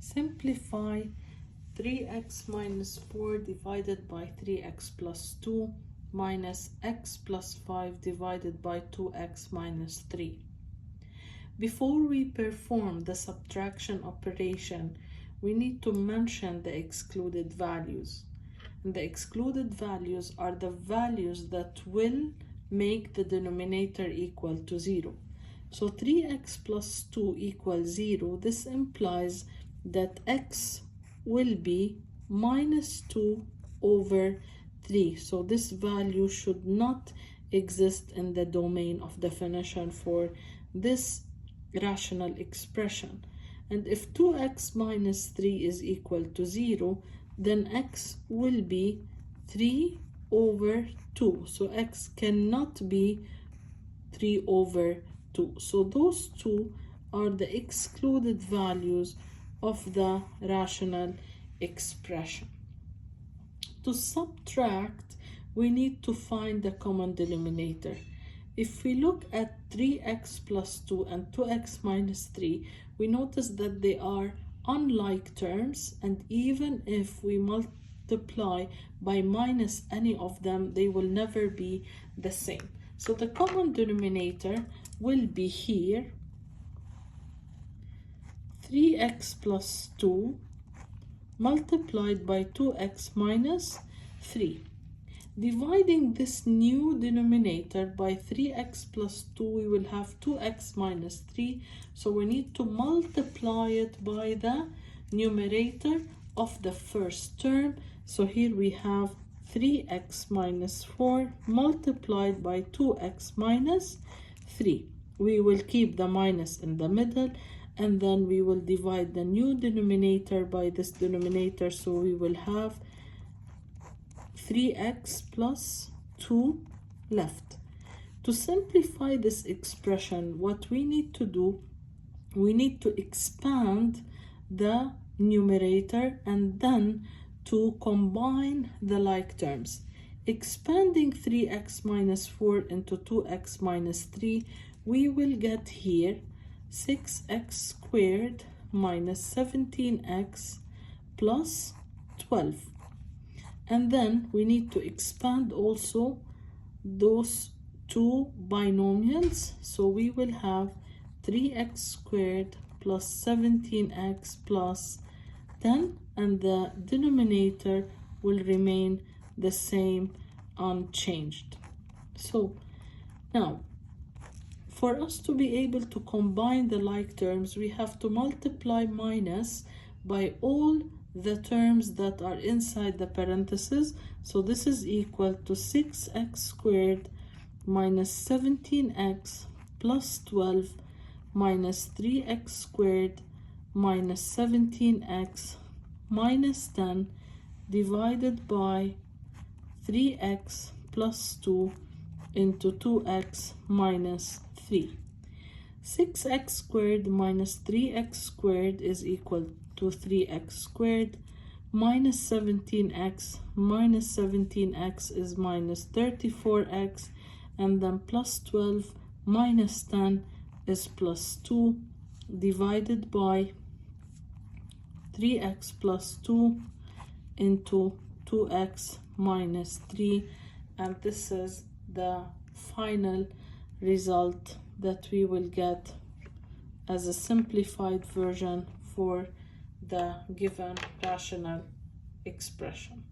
Simplify 3x minus 4 divided by 3x plus 2 minus x plus 5 divided by 2x minus 3. Before we perform the subtraction operation, we need to mention the excluded values. And the excluded values are the values that will make the denominator equal to 0. So 3x plus 2 equals 0. This implies that x will be minus 2 over 3. So this value should not exist in the domain of definition for this rational expression. And if 2x minus 3 is equal to 0, then x will be 3 over 2. So x cannot be 3 over 2. So those two are the excluded values of the rational expression. To subtract, we need to find the common denominator. If we look at 3x plus 2 and 2x minus 3, we notice that they are unlike terms, and even if we multiply by minus any of them, they will never be the same. So the common denominator will be here 3x plus 2 multiplied by 2x minus 3. Dividing this new denominator by 3x plus 2, we will have 2x minus 3. So we need to multiply it by the numerator of the first term. So here we have 3x minus 4 multiplied by 2x minus 3. We will keep the minus in the middle, and then we will divide the new denominator by this denominator. So we will have 3x plus 2 left. To simplify this expression, what we need to do, we need to expand the numerator and then to combine the like terms. Expanding 3x minus 4 into 2x minus 3, we will get here 6x squared minus 17x plus 12. And then we need to expand also those two binomials. So we will have 3x squared plus 17x plus 10, and the denominator will remain the same, unchanged. So now, for us to be able to combine the like terms, we have to multiply minus by all the terms that are inside the parentheses. So this is equal to 6x squared minus 17x plus 12 minus 3x squared minus 17x minus 10 divided by 3x plus 2 into 2x minus 3. 6x squared minus 3x squared is equal to 3x squared, minus 17x minus 17x is minus 34x, and then plus 12 minus 10 is plus 2 divided by 3x plus 2 into 2x minus 3, and this is the final result that we will get as a simplified version for the given rational expression.